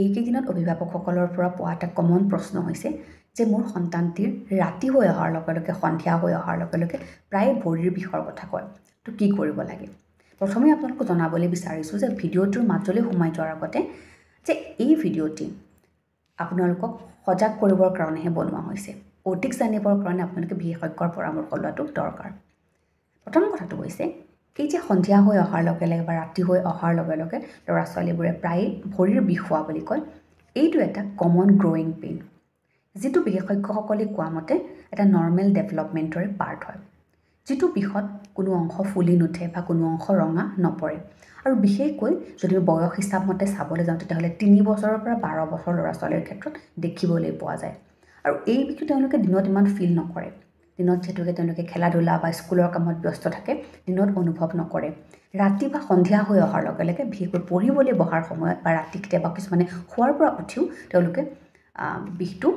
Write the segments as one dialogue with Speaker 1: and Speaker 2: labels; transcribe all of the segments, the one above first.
Speaker 1: এইকেইদিনত অভিভাৱকসকলৰ পৰা পোৱা এটা কমন প্ৰশ্ন হৈছে যে মোৰ সন্তানটিৰ ৰাতি হৈ অহাৰ লগে লগে সন্ধিয়া হৈ অহাৰ লগে লগে প্ৰায় ভৰিৰ বিষৰ কথা কয়। তো কি কৰিব লাগে? প্ৰথমে আপোনালোকক জনাবলৈ বিচাৰিছোঁ যে ভিডিঅ'টোৰ মাজলৈ সোমাই যোৱাৰ আগতে যে এই ভিডিঅ'টি আপোনালোকক সজাগ কৰিবৰ কাৰণেহে বনোৱা হৈছে। অধিক জানিবৰ কাৰণে আপোনালোকে বিশেষজ্ঞৰ পৰামৰ্শ লোৱাটো দৰকাৰ। প্ৰথম কথাটো হৈছে এই যে সন্ধিয়া হৈ অহাৰ লগে লগে বা ৰাতি হৈ অহাৰ লগে লগে ল'ৰা ছোৱালীবোৰে প্ৰায় ভৰিৰ বিষ হোৱা বুলি কয়, এইটো এটা কমন গ্ৰ'য়িং পেইন, যিটো বিশেষজ্ঞসকলে কোৱা মতে এটা নৰ্মেল ডেভেলপমেণ্টৰে পাৰ্ট হয়, যিটো বিষত কোনো অংশ ফুলি নুঠে বা কোনো অংশ ৰঙা নপৰে। আৰু বিশেষকৈ যদি বয়স হিচাপ মতে চাবলৈ যাওঁ তেতিয়াহ'লে 3 বছৰৰ পৰা 12 বছৰ ল'ৰা ছোৱালীৰ ক্ষেত্ৰত দেখিবলৈ পোৱা যায়। আৰু এই বিষটো তেওঁলোকে দিনত ইমান ফিল নকৰে। দিনত যিহেতুকে তেওঁলোকে খেলা ধূলা বা স্কুলৰ কামত ব্যস্ত থাকে, দিনত অনুভৱ নকৰে। ৰাতি বা সন্ধিয়া হৈ অহাৰ লগে লগে বিশেষকৈ পঢ়িবলৈ বহাৰ সময়ত বা ৰাতি কেতিয়াবা কিছুমানে শোৱাৰ পৰা উঠিও তেওঁলোকে বিষটো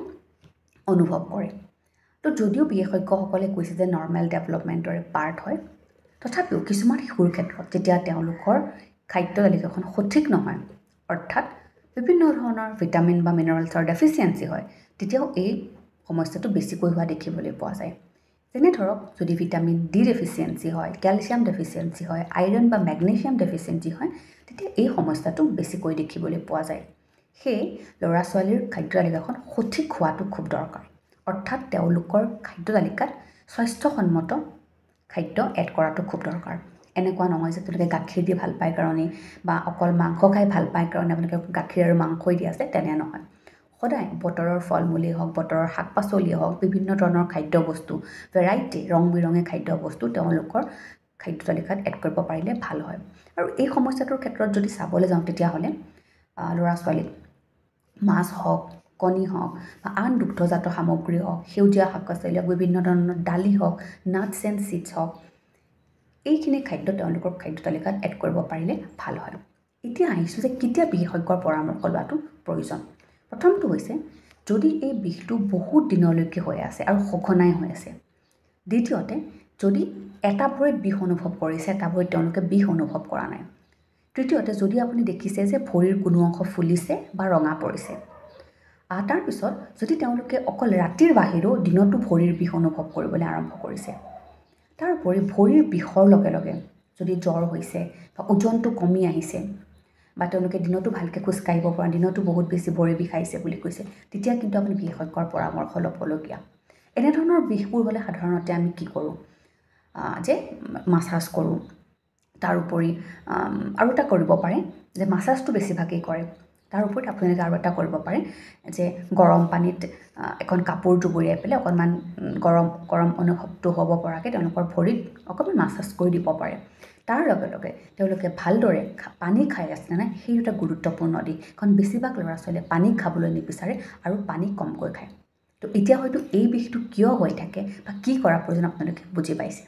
Speaker 1: অনুভৱ কৰে। তো যদিও বিশেষজ্ঞসকলে কৈছে যে নৰ্মেল ডেভেলপমেণ্টৰে পাৰ্ট হয়, তথাপিও কিছুমান শিশুৰ ক্ষেত্ৰত যেতিয়া তেওঁলোকৰ খাদ্য তালিকাখন সঠিক নহয়, অৰ্থাৎ বিভিন্ন ধৰণৰ ভিটামিন বা মিনাৰেলছৰ ডেফিচিয়েঞ্চি হয়, তেতিয়াও এই সমস্যাটো বেছিকৈ হোৱা দেখিবলৈ পোৱা যায়। যেনে ধৰক যদি ভিটামিন ডি ডেফিচিয়েঞ্চি হয়, কেলছিয়াম ডেফিচিয়েঞ্চি হয়, আইৰণ বা মেগনেছিয়াম ডেফিচিয়েঞ্চি হয়, তেতিয়া এই সমস্যাটো বেছিকৈ দেখিবলৈ পোৱা যায়। সেয়ে ল'ৰা ছোৱালীৰ খাদ্য তালিকাখন সঠিক হোৱাটো খুব দৰকাৰ। অৰ্থাৎ তেওঁলোকৰ খাদ্য তালিকাত স্বাস্থ্যসন্মত খাদ্য এড কৰাটো খুব দৰকাৰ। এনেকুৱা নহয় যে তেওঁলোকে গাখীৰ দি ভাল পায় কাৰণেই বা অকল মাংস খাই ভাল পায় কাৰণে আপোনালোকে গাখীৰ আৰু মাংসই দি আছে, তেনে নহয়। সদায় বতৰৰ ফল মূলেই হওক, বতৰৰ শাক পাচলিয়েই হওক, বিভিন্ন ধৰণৰ খাদ্য বস্তু, ভেৰাইটি ৰং বিৰঙী খাদ্য বস্তু তেওঁলোকৰ খাদ্য তালিকাত এড কৰিব পাৰিলে ভাল হয়। আৰু এই সমস্যাটোৰ ক্ষেত্ৰত যদি চাবলৈ যাওঁ তেতিয়াহ'লে ল'ৰা ছোৱালীক মাছ হওক, কণী হওক বা আন দুগ্ধজাত সামগ্ৰী হওক, সেউজীয়া শাক পাচলি হওক, বিভিন্ন ধৰণৰ দালি হওক, নাটছ এণ্ড চিডছ হওক, এইখিনি খাদ্য তেওঁলোকৰ খাদ্য তালিকাত এড কৰিব পাৰিলে ভাল হয়। এতিয়া আহিছোঁ যে কেতিয়া বিশেষজ্ঞৰ পৰামৰ্শ লোৱাটো প্ৰয়োজন। প্ৰথমটো হৈছে যদি এই বিষটো বহুত দিনলৈকে হৈ আছে আৰু সঘনাই হৈ আছে। দ্বিতীয়তে যদি এটা ভৰিত বিষ অনুভৱ কৰিছে, এটা ভৰিত তেওঁলোকে বিষ অনুভৱ কৰা নাই। তৃতীয়তে যদি আপুনি দেখিছে যে ভৰিৰ কোনো অংশ ফুলিছে বা ৰঙা পৰিছে। তাৰপিছত যদি তেওঁলোকে অকল ৰাতিৰ বাহিৰেও দিনতো ভৰিৰ বিষ অনুভৱ কৰিবলৈ আৰম্ভ কৰিছে। তাৰোপৰি ভৰিৰ বিষৰ লগে লগে যদি জ্বৰ হৈছে বা ওজনটো কমি আহিছে বা তেওঁলোকে দিনতো ভালকৈ খোজকাঢ়িব পৰা, দিনতো বহুত বেছি ভৰি বিষাইছে বুলি কৈছে, তেতিয়া কিন্তু আপুনি বিশেষজ্ঞৰ পৰামৰ্শ ল'বলগীয়া। এনেধৰণৰ বিষবোৰ হ'লে সাধাৰণতে আমি কি কৰোঁ যে মাছাজ কৰোঁ। তাৰোপৰি আৰু এটা কৰিব পাৰে যে মাছাজটো বেছিভাগেই কৰে। তাৰ ওপৰত আপোনালোকে আৰু এটা কৰিব পাৰে যে গৰম পানীত এখন কাপোৰ জুবুৰিয়াই পেলাই অকণমান গৰম অনুভৱটো হ'ব পৰাকৈ তেওঁলোকৰ ভৰিত অকণমান মাছাজ কৰি দিব পাৰে। তাৰ লগে লগে তেওঁলোকে ভালদৰে পানী খাই আছে নাই সেই এটা গুৰুত্বপূৰ্ণ দিশ, কাৰণ বেছিভাগ ল'ৰা ছোৱালীয়ে পানী খাবলৈ নিবিচাৰে আৰু পানী কমকৈ খায়। তো এতিয়া হয়তো এই বিষটো কিয় হৈ থাকে বা কি কৰা প্ৰয়োজন আপোনালোকে বুজি পাইছে।